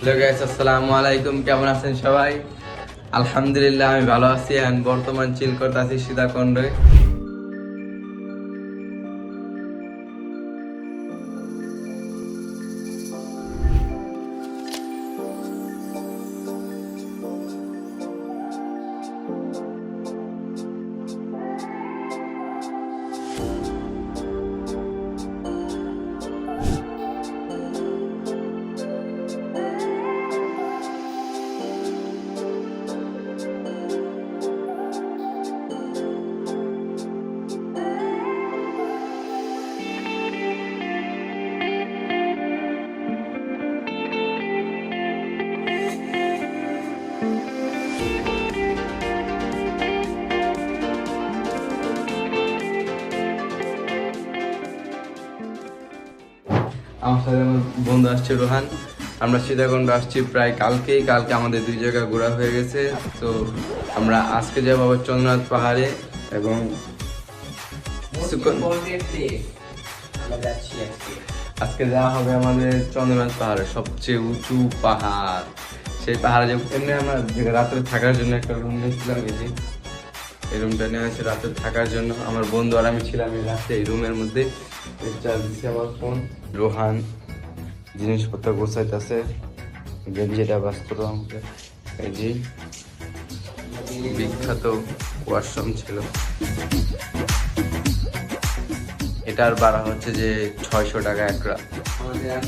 Hello guys, আসসালামু আলাইকুম। কেমন আছেন সবাই? আলহামদুলিল্লাহ আমি ভালো আছি। এন্ড বর্তমান চিল করতেছি সীতাকুণ্ডে। আমার সাথে আমার বন্ধু আসছে রোহান। আমরা সীতাকুণ্ড আসছি প্রায় কালকে আমাদের দুই জায়গা ঘোরা হয়ে গেছে। তো আমরা আজকে যাবো আবার চন্দ্রনাথ পাহাড়ে এবং আজকে যাওয়া হবে আমাদের চন্দ্রনাথ পাহাড়ে, সবচেয়ে উঁচু পাহাড়। সেই পাহাড়ে যে এমনি আমরা রাত্রে থাকার জন্য একটা রুম নিয়েছিলাম, এই রুমটা নেওয়া হয়েছে রাত্রে থাকার জন্য। আমার বন্ধু আর আমি ছিলাম এই রাত্রে এই রুমের মধ্যে। আমার ফোন রোহান জিনিসপত্র গোছাইতেছে, গেঞ্জিটা ব্যস্ত আমাকে। এই যে বিখ্যাত ওয়াশরুম ছিল, এটার ভাড়া হচ্ছে যে 600 টাকা এক রাত।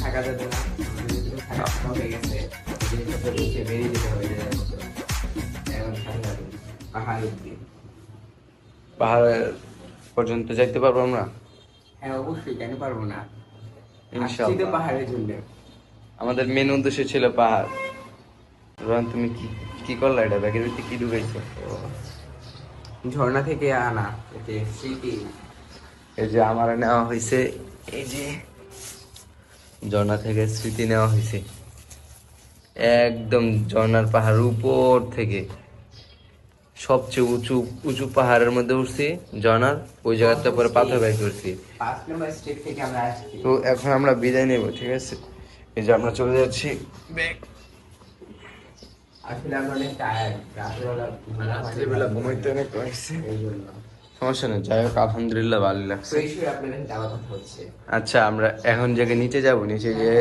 থাকা যাবে না, পাহাড়ের পর্যন্ত যাইতে পারবো আমরা? হ্যাঁ অবশ্যই, কেন পারবো না? ইনশাআল্লাহ। পাহাড়ের জন্য আমাদের মেন উদ্দেশ্য ছিল পাহাড়। রোহান তুমি কি কি করলা? এটা ব্যাগের ভিতরে কি ঢুকাইছো? ঝর্ণা থেকে আনা স্মৃতি। এই যে আমার নেওয়া হয়েছে, এই যে ঝর্ণা থেকে স্মৃতি নেওয়া হয়েছে। একদম ঝর্ণার পাহাড় উপর থেকে সবচেয়ে উঁচু উঁচু পাহাড়ের মধ্যে উঠছি ঝর্ণার, ওই জায়গাটা পরে পাথর বাইক করছি। 5 নম্বর স্টেপ থেকে আমরা আসছি। তো এখন আমরা বিদায় নেব, ঠিক আছে? এই যে আমরা চলে যাচ্ছি। আসলে আমরা অনেক টায়ার্ড, রাত্রিবেলা ঘুমাইতে অনেক লাগছে, এই জন্য। সমস্যা নেই, যাই হোক আলহামদুলিল্লাহ ভালো লাগছে। তো এই সময় আপনাদের যাওয়ার কথা হচ্ছে। আচ্ছা, আমরা এখন জায়গায় নিচে যাব, নিচে গিয়ে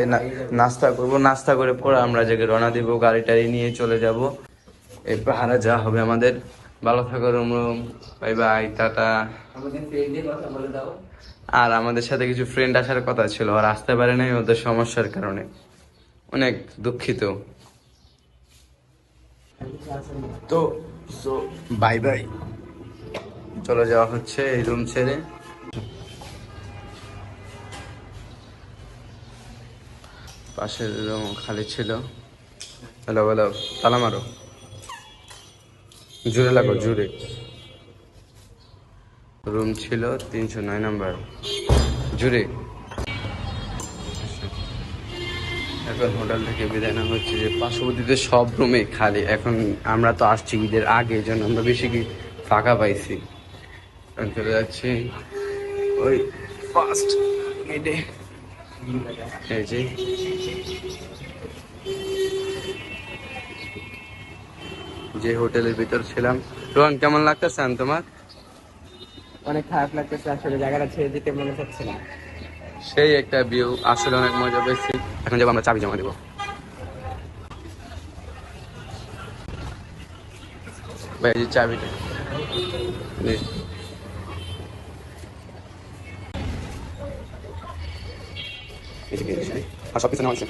নাস্তা করব, নাস্তা করে পরে আমরা জায়গায় রওনা দিব, গাড়ি টাড়ি নিয়ে চলে যাব। এই পাহাড়ে যা হবে আমাদের। ভালো থাকো, room room, bye bye, tata. আমাদের ফ্রেন্ডদের কথা বলে দাও। আর আমাদের সাথে কিছু ফ্রেন্ড আসার কথা ছিল, আর আসতে পারে নাই ওদের সমস্যার কারণে, অনেক দুঃখিত। তো বাই বাই, চলে যাওয়া হচ্ছে এই রুম ছেড়ে। পাশের রুম খালি ছিল। হ্যালো হ্যালো, তালা মারো, জুড়ে লাগো জুড়ে। রুম ছিল 309 নাম্বার, জুড়ে। এখন হোটেল থেকে বিদায় নেওয়া হচ্ছে যে পার্শ্ববর্তীতে সব রুমে খালি। এখন আমরা তো আসছি ঈদের আগে, এই জন্য আমরা বেশি কি ফাঁকা পাইছি। এখন চলে যাচ্ছি ওই ফার্স্ট গেটে। এই যে যে হোটেলের ভিতর ছিলাম। রোহন কেমন লাগতেছে তোমার? অনেক খারাপ লাগতেছে, আসলে জায়গাটা ছেড়ে দিতে মনে হচ্ছে না। সেই একটা ভিউ, আসলে অনেক মজা পেয়েছি। এখন যাবো আমরা চাবি জমা দেবো। ভাই এই যে চাবিটা, নে। আর সব কিছু নেওয়া হয়েছে।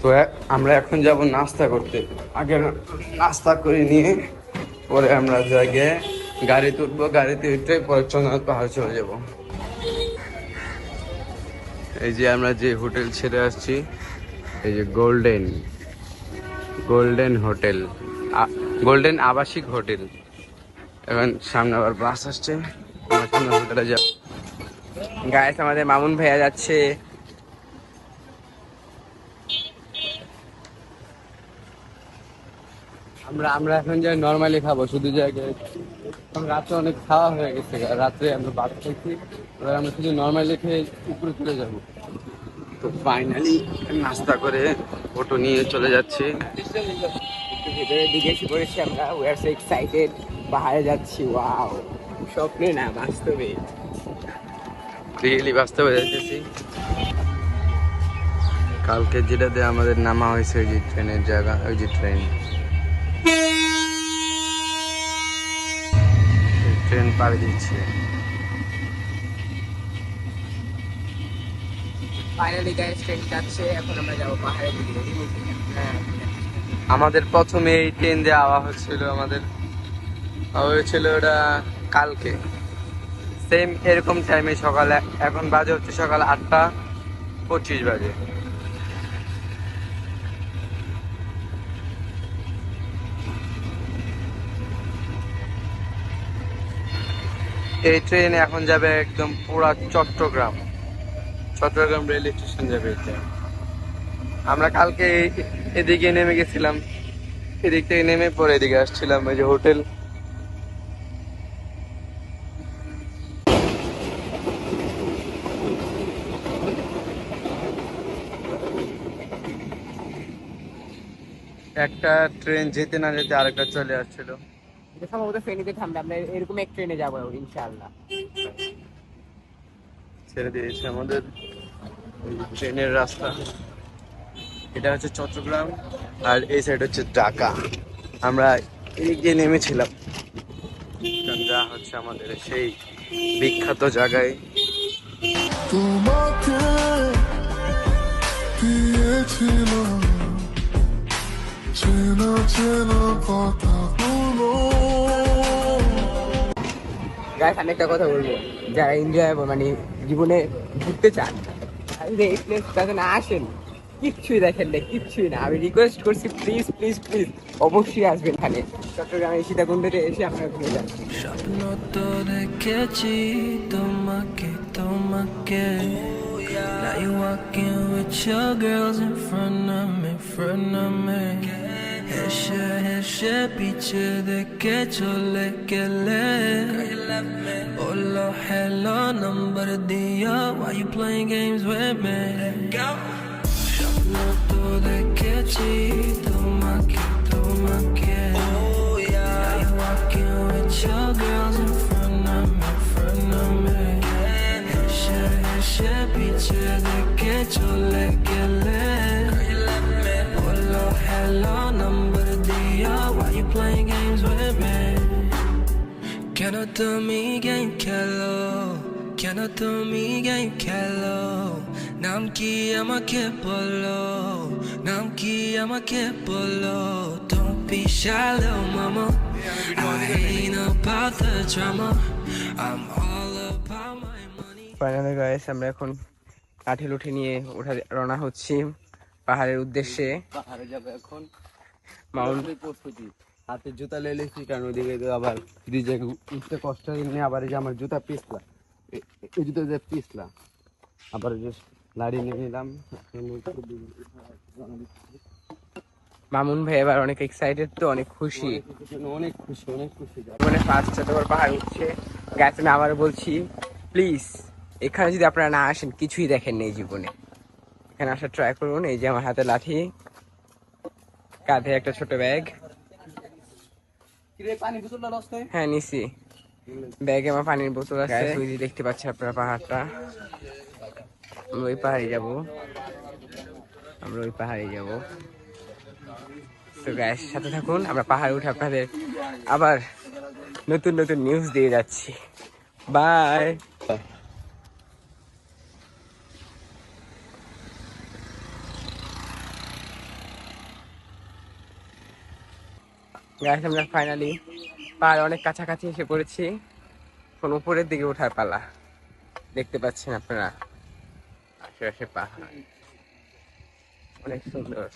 তো আমরা এখন যাব নাস্তা করতে। আগে নাস্তা করে নিয়ে পরে আমরা জায়গায় গাড়িতে উঠবো, গাড়িতে উঠে পরে চন্দ্রনাথ পাহাড় চলে যাব। এই যে আমরা যে হোটেল ছেড়ে আসছি, এই যে গোল্ডেন হোটেল, গোল্ডেন আবাসিক হোটেল। এখন সামনে আবার বাস আসছে, আমরা সামনে হোটেলে যাব। গাইস আমাদের মামুন ভাইয়া যাচ্ছে। আমরা এখন যাই নর্মালি খাবো শুধু জায়গায়। রাত্রে অনেক খাওয়া হয়ে গেছে, রাত্রে আমরা ভাত খাইছি, এবার আমরা শুধু নর্মালি খেয়ে উপরে চলে যাবো। তো ফাইনালি নাস্তা করে অটো নিয়ে চলে যাচ্ছি। একটু ভেতরের দিকে এসে পড়েছি আমরা। উই আর সো এক্সাইটেড, পাহাড়ে যাচ্ছি। ওয়াও, স্বপ্নে না বাস্তবে। রিয়েলি বাস্তবে যাইতেছি। কালকে যেটাতে আমাদের নামা হয়েছে ওই যে ট্রেনের জায়গা, ওই যে ট্রেন পাড়ি দিচ্ছে। ফাইনালি গাইস ট্রেন যাচ্ছে, এখন আমরা যাবো পাহাড়ের দিকে। হ্যাঁ, আমাদের প্রথমে এই ট্রেন দিয়ে আওয়া হচ্ছিল, আমাদের আওয়া হয়েছিল ওটা কালকে সেম এরকম টাইমে সকালে। এখন বাজে হচ্ছে সকাল 8:25 বাজে। এই ট্রেন এখন যাবে একদম পুরা চট্টগ্রাম রেল স্টেশন যাবে এই ট্রেন। আমরা কালকে এদিকে নেমে গেছিলাম, এদিক থেকে নেমে পরে এদিকে আসছিলাম, ওই যে হোটেল। একটা ট্রেন যেতে না যেতে আরেকটা চলে আসছিল। এটা সম্ভবত ফেনীতে থামবে। আমরা এরকম এক ট্রেনে যাবো ইনশাআল্লাহ। ছেড়ে দিয়েছে আমাদের ট্রেনের রাস্তা। এটা হচ্ছে চট্টগ্রাম আর এই সাইড হচ্ছে ঢাকা। আমরা এদিকে নেমেছিলাম, যা হচ্ছে আমাদের সেই বিখ্যাত জায়গায়। তোমাকে দিয়েছিলাম চেনা চেনা কথাগুলো। গাইস আমি একটা কথা বলবো, যারা এনজয়েবল মানে জীবনে ঘুরতে চান, এই প্লেসটাতে না আসেন, কিচ্ছুই দেখেন না, কিচ্ছুই না। আমি রিকোয়েস্ট করছি, প্লিজ প্লিজ প্লিজ অবশ্যই আসবেন এখানে চট্টগ্রামের সীতাকুণ্ডতে এসে আপনারা ঘুরে যান। স্বপ্ন তো দেখেছি তোমাকে তোমাকে Now you walking with your girls in front of me, front of me হেসে পিছে দেখে চলে গেলে বললো hello number দিয়া Why you playing games with me স্বপ্ন তো দেখেছি তোমাকে তোমাকে Now you walking with your girls in front of me, front of me হেসে পিছে দেখে চলে গেলে বললো hello number দিয়া Why you playing games with me কেন তুমি গেম খেলো কেন তুমি গেম খেলো নাম কি আমাকে বলো নাম কি আমাকে বলো Don't be shy little mama I ain't about the drama I'm all about my money finally guys আমরা এখন কাঠেল উঠে নিয়ে রওনা হচ্ছি পাহাড়ের উদ্দেশ্যে। পাহাড়ে যাবে এখন, মাউন্ট প্রস্তুতি। হাতে জুতা লেলেছি কারণ ওইদিকে তো আবার ফ্রিজে উঠতে কষ্ট হয়নি। আবার এই যে আমার জুতা পিছলা, এই জুতা যে পিছলা, আবার যে লাড়ি নিয়ে নিলাম। মামুন ভাই এবার অনেক এক্সাইটেড, তো অনেক খুশি, অনেক খুশি অনেক খুশি। মানে ফার্স্ট যতবার পাহাড় উঠছে। গাইস আমি আবার বলছি, প্লিজ এখানে যদি আপনারা না আসেন কিছুই দেখেন নেই জীবনে, এখানে আসার ট্রাই করুন। এই যে আমার হাতে লাঠি, কাঁধে একটা ছোট ব্যাগ। হ্যাঁ নিছি, ব্যাগে আমার পানির বোতল আছে। দেখতে পাচ্ছি আপনারা পাহাড়টা, আমরা ওই পাহাড়ে যাবো, আমরা ওই পাহাড়ে যাবো। তো গাইস সাথে থাকুন, আমরা পাহাড়ে উঠে আপনাদের আবার নতুন নতুন নিউজ দিয়ে যাচ্ছি। বাই। গাইস আমরা ফাইনালি পাহাড় অনেক কাছাকাছি এসে পড়েছি। কোন উপরের দিকে ওঠার পালা, দেখতে পাচ্ছেন আপনারা আশেপাশে পাহাড় অনেক সুন্দর।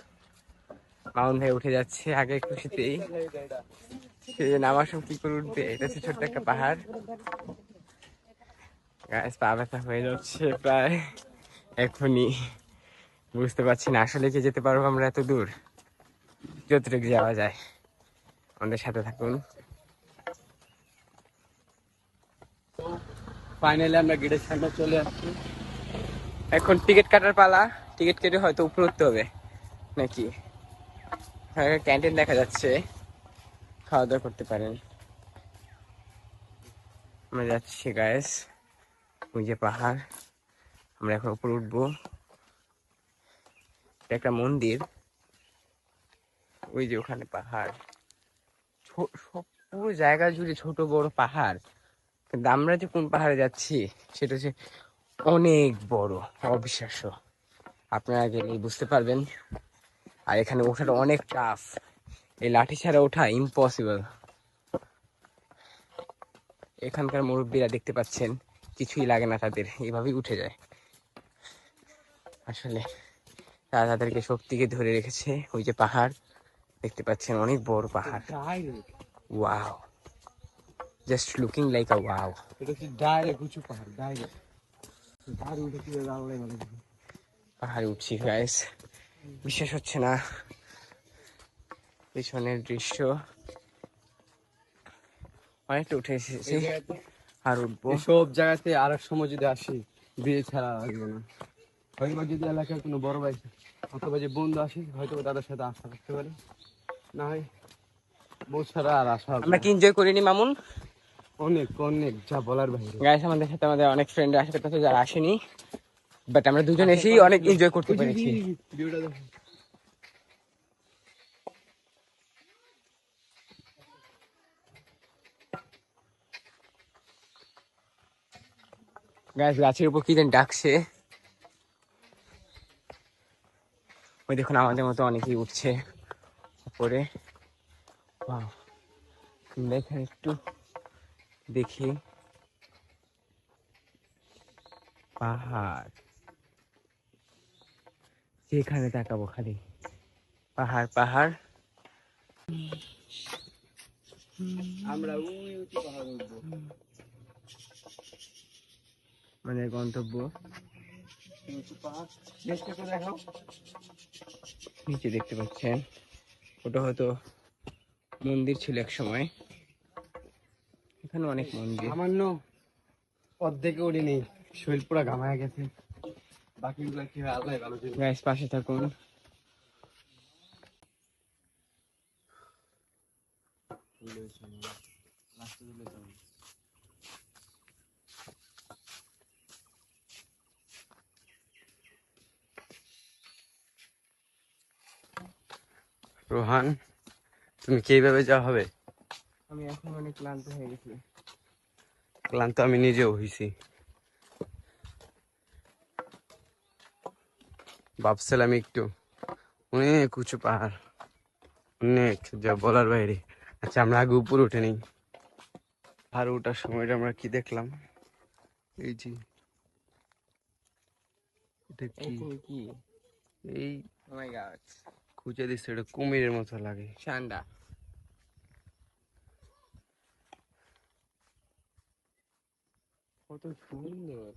মাউন্ট ভাই উঠে যাচ্ছে আগে খুশিতেই, নামার সময় কি করে উঠবে। এটা হচ্ছে ছোট্ট একটা পাহাড়। গাইস পা ব্যথা হয়ে যাচ্ছে প্রায় এখনই, বুঝতে পারছি না আসলে কি যেতে পারবো আমরা এত দূর। যতটুকু যাওয়া যায়, আমাদের সাথে থাকুন। ফাইনালি আমরা গেটের সামনে চলে আসছি। এখন টিকিট কাটার পালা। টিকিট কেটে হয়তো উপরে উঠতে হবে নাকি। ক্যান্টিন দেখা যাচ্ছে, খাওয়া দাওয়া করতে পারেন। আমরা যাচ্ছি গাইস, ওই যে পাহাড়, আমরা এখন উপরে উঠবো। এটা একটা মন্দির, ওই যে ওখানে পাহাড়, সব পুরো জায়গা জুড়ে ছোট বড় পাহাড়। কিন্তু আমরা যে কোন পাহাড়ে যাচ্ছি সেটা হচ্ছে অনেক বড়, অবিশ্বাস্য। আপনারা গেলেই বুঝতে পারবেন। আর এখানে ওঠাটা অনেক টাফ, এই লাঠি ছাড়া ওঠা ইম্পসিবল। এখানকার মুরব্বীরা দেখতে পাচ্ছেন, কিছুই লাগে না তাদের, এইভাবেই উঠে যায়। আসলে তারা তাদেরকে শক্তিকে ধরে রেখেছে। ওই যে পাহাড় দেখতে পাচ্ছেন, অনেক বড় পাহাড়। ওয়াও, জাস্ট লুকিং লাইক আ ওয়াও। এটা হচ্ছে ডাইরেক্ট উঁচু পাহাড়, ডাইরেক্ট পাহাড় উঠে কি আল্লাহ মানে। পাহাড়ে উঠছি গাইস, বিশ্বাস হচ্ছে না পিছনের দৃশ্য। অনেকটা উঠে এসেছি, আর উঠবো। সব জায়গাতে আর এক সময় যদি আসি, বিয়ে ছাড়া আসবো না। হয়তো যদি এলাকার কোনো বড় ভাই অথবা যে বন্ধু আসি, হয়তো তাদের সাথে আসা করতে পারি, না হয় বউ ছাড়া আর আসা হবে আমরা না। কি এনজয় করিনি মামুন? অনেক অনেক, যা বলার বাইরে। গাইস আমাদের সাথে আমাদের অনেক ফ্রেন্ড আসতে পারতো যারা আসেনি, বাট আমরা দুজন এসেই অনেক এনজয় করতে পেরেছি। ভিডিওটা দেখো। গাইস গাছের উপর কি যেন ডাকছে, ওই দেখুন আমাদের মতো অনেকেই উঠছে উপরে। Wow, আমরা এখানে একটু দেখি পাহাড়, যেখানে তাকাবো খালি পাহাড় পাহাড়। আমরা ওই উঁচু পাহাড়ে উঠবো। আমাদের গন্তব্য। উঁচু পাহাড় দেখতে তো দেখো। নিচে দেখতে পাচ্ছেন, ওটা হয়তো মন্দির ছিল এক সময়। এখানে অনেক মন্দির। সামান্য অর্ধেকে উঠি নেই, শরীর পুরো ঘামায় গেছে। বাকিগুলো কি হয় আল্লাহ ভালো জানে। গাইস পাশে থাকুন। রোহান, তুমি কি এইভাবে যাওয়া হবে? আমি এখন অনেক ক্লান্ত হয়ে গেছি। ক্লান্ত আমি নিজেও হয়েছি। ভাবছিলাম একটু, অনেক উঁচু পাহাড়, অনেক, যা বলার বাইরে। আচ্ছা আমরা আগে উপরে উঠে নিই। আর ওঠার সময়টা আমরা কি দেখলাম, এই যে এটা কি, কি? এই ও মাই গড, খুঁজে দিচ্ছে, এটা কুমিরের মতো লাগে। ঠান্ডা। কত সুন্দর।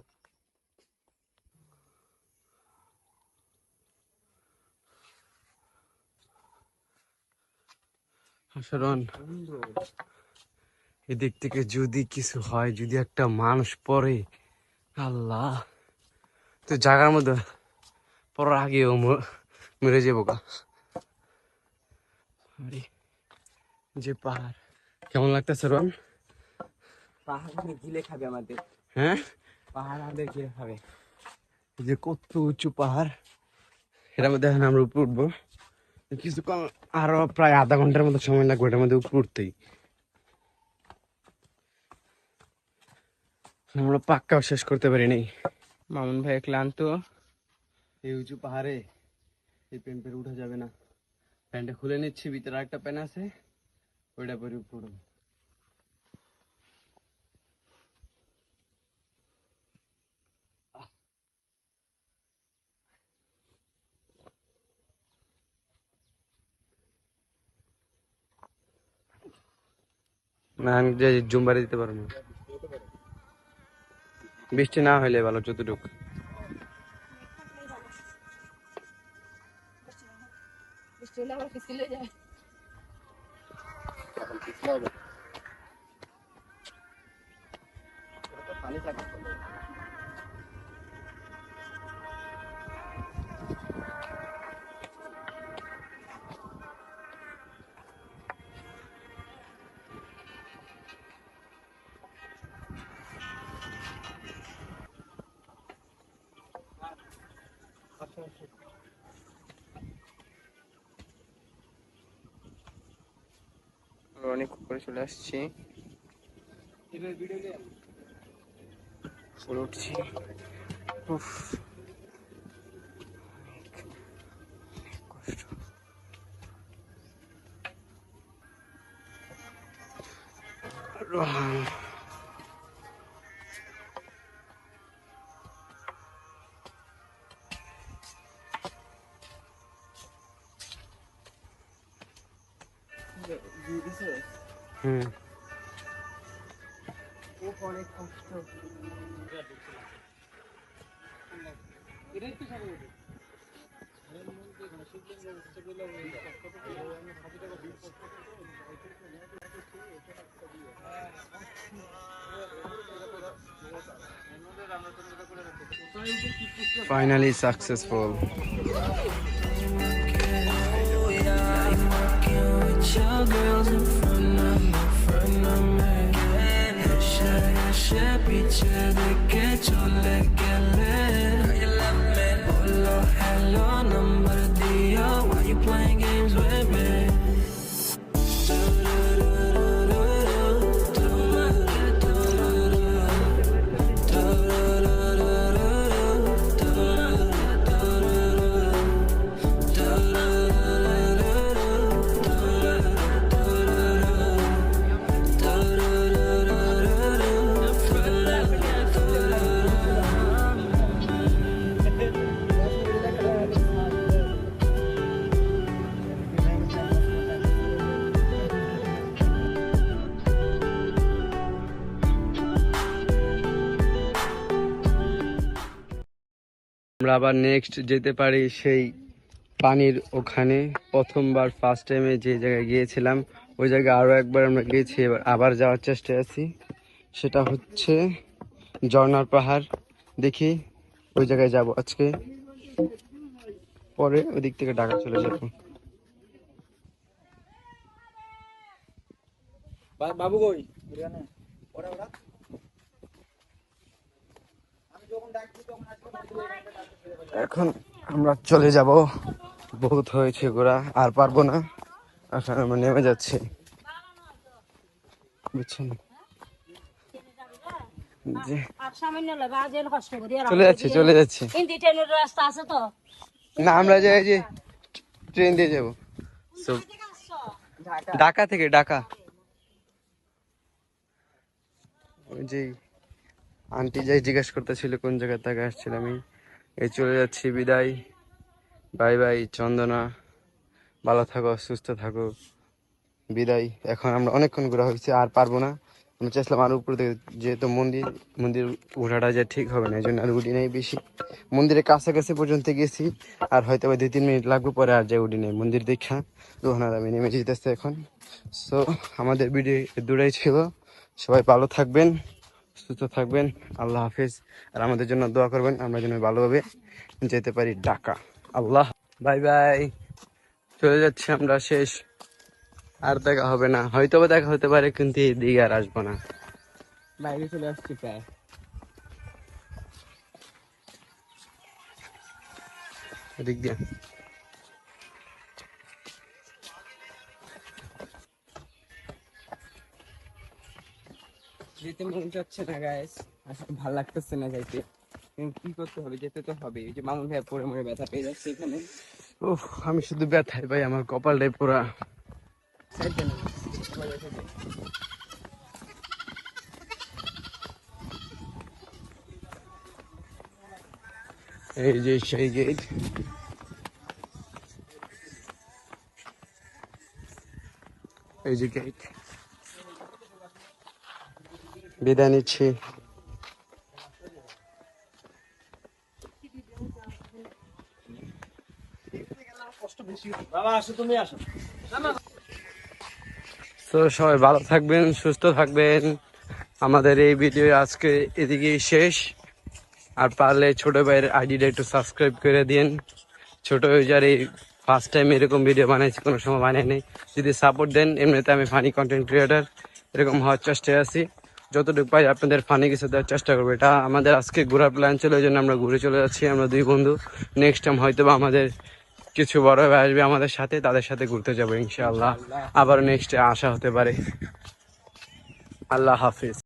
শরণ, এদিক থেকে যদি কিছু হয়, যদি একটা মানুষ পড়ে, আল্লাহ, তো জায়গার মধ্যে পড়ার আগেও মরে যাবো গা। আরে, যে পাহাড়, কেমন লাগতেছে রন? পাহাড় গিলে খাবে আমাদের, হ্যাঁ, পাহাড় আমাদের গিলে খাবে। এই যে কত উঁচু পাহাড়, এটার মধ্যে এখন আমরা উপরে উঠবো। কিছুক্ষণ, আরো প্রায় আধা ঘন্টার মতো সময় লাগবে এটার মধ্যে উপরে উঠতেই। আমরা পাক্কাও শেষ করতে পারিনি। মামুন ভাই ক্লান্ত। এই উঁচু পাহাড়ে এই প্যান্ট পরে উঠা যাবে না। প্যান্টটা খুলে নিচ্ছি, ভিতরে একটা প্যান্ট আছে, ওইটা পরে উপরে। না আমি যে জুম্বারে দিতে পারবো না, বৃষ্টি না হইলে ভালো যতটুকু। আমরা অনেক উপরে চলে আসছি, উপরে উঠছি। উফ, কষ্ট। রোহান, হুম, অনেক কষ্ট। Finally successful. Your girls in front of me. Nashar पीछे देखे चले गले. Hello, hello, number दिया. Why you playing games with me? আমরা আবার নেক্সট যেতে পারি সেই পানির ওখানে। প্রথমবার ফার্স্ট টাইমে যে জায়গায় গিয়েছিলাম ওই জায়গায় আরো একবার আমরা গিয়েছি, এবার আবার যাওয়ার চেষ্টায় আছি। সেটা হচ্ছে ঝর্ণার পাহাড়। দেখি ওই জায়গায় যাব আজকে, পরে ওই দিক থেকে ঢাকা চলে যাব। বাবু কই? এখন আমরা চলে যাব, বহুত হয়েছে ঘোরা, আর পারবো না। এখন আমরা নেমে যাচ্ছি, বুঝছেন? জি, চলে যাচ্ছি। না, আমরা যাই যে ট্রেন দিয়ে যাবো। ঢাকা থেকে, ঢাকা। ওই যে আন্টি যাই জিজ্ঞেস করতেছিল কোন জায়গা থেকে আসছিল, আমি এই চলে যাচ্ছি। বিদায়, বাই বাই চন্দনা, ভালো থাকো, সুস্থ থাকো, বিদায়। এখন আমরা অনেকক্ষণ ঘোরা হয়েছে, আর পারবো না। আমি চাইছিলাম আর উপর থেকে, যেহেতু মন্দির উঠাটা যে ঠিক হবে না, এই জন্য আর উঠি নেই বেশি। মন্দিরের কাছাকাছি পর্যন্ত গেছি, আর হয়তো 2-3 মিনিট লাগবে, পরে আর যে উঠি নেই মন্দির দেখা। তখন আর আমি নেমে যেতেছে এখন। সো আমাদের ভিডিও দূরেই ছিল। সবাই ভালো থাকবেন, সুস্থ থাকবেন, আল্লাহ হাফেজ। আর আমাদের জন্য দোয়া করবেন, আমরা যেন ভালোভাবে যেতে পারি ঢাকা। আল্লাহ, বাই বাই। চলে যাচ্ছি আমরা, শেষ। আর দেখা হবে না, হয়তো বা দেখা হতে পারে, কিন্তু এদিকে আর আসবো না। বাইরে চলে আসছি প্রায়। এদিক দিয়ে যেতে মন চাচ্ছে না গাইস, আসলে ভালো লাগতেছে না যাইতে, কিন্তু কি করতে হবে, যেতে তো হবে। এই যে মামুন ভাই পরে মরে ব্যথা পেয়ে যাচ্ছে এখানে। উফ, আমি শুধু ব্যথায় ভাই, আমার কপালটাই পুরা। সাইড দেন, সবাই এসে যান। এই যে সেই গেট, এই যে গেট। বিদায় নিচ্ছি। তো সবাই ভালো থাকবেন, সুস্থ থাকবেন। আমাদের এই ভিডিও আজকে এদিকেই শেষ। আর পারলে ছোট ভাইয়ের আইডিটা একটু সাবস্ক্রাইব করে দিন। ছোট ভাইয়ার এই ফার্স্ট টাইম এরকম ভিডিও বানাইছি, কোনো সময় বানাই নেই। যদি সাপোর্ট দেন, এমনিতে আমি ফানি কন্টেন্ট ক্রিয়েটার এরকম হওয়ার চেষ্টায় আছি। যতটুকু পাই আপনাদের ফানি কিছু দেওয়ার চেষ্টা করবো। এটা আমাদের আজকে ঘোরার প্ল্যান ছিল, এই জন্য আমরা ঘুরে চলে যাচ্ছি আমরা 2 বন্ধু। নেক্সট টাইম হয়তো বা আমাদের কিছু বড় ভাই আসবে আমাদের সাথে, তাদের সাথে ঘুরতে যাবো ইনশাআল্লাহ। আবার নেক্সট আসা হতে পারে। আল্লাহ হাফিজ।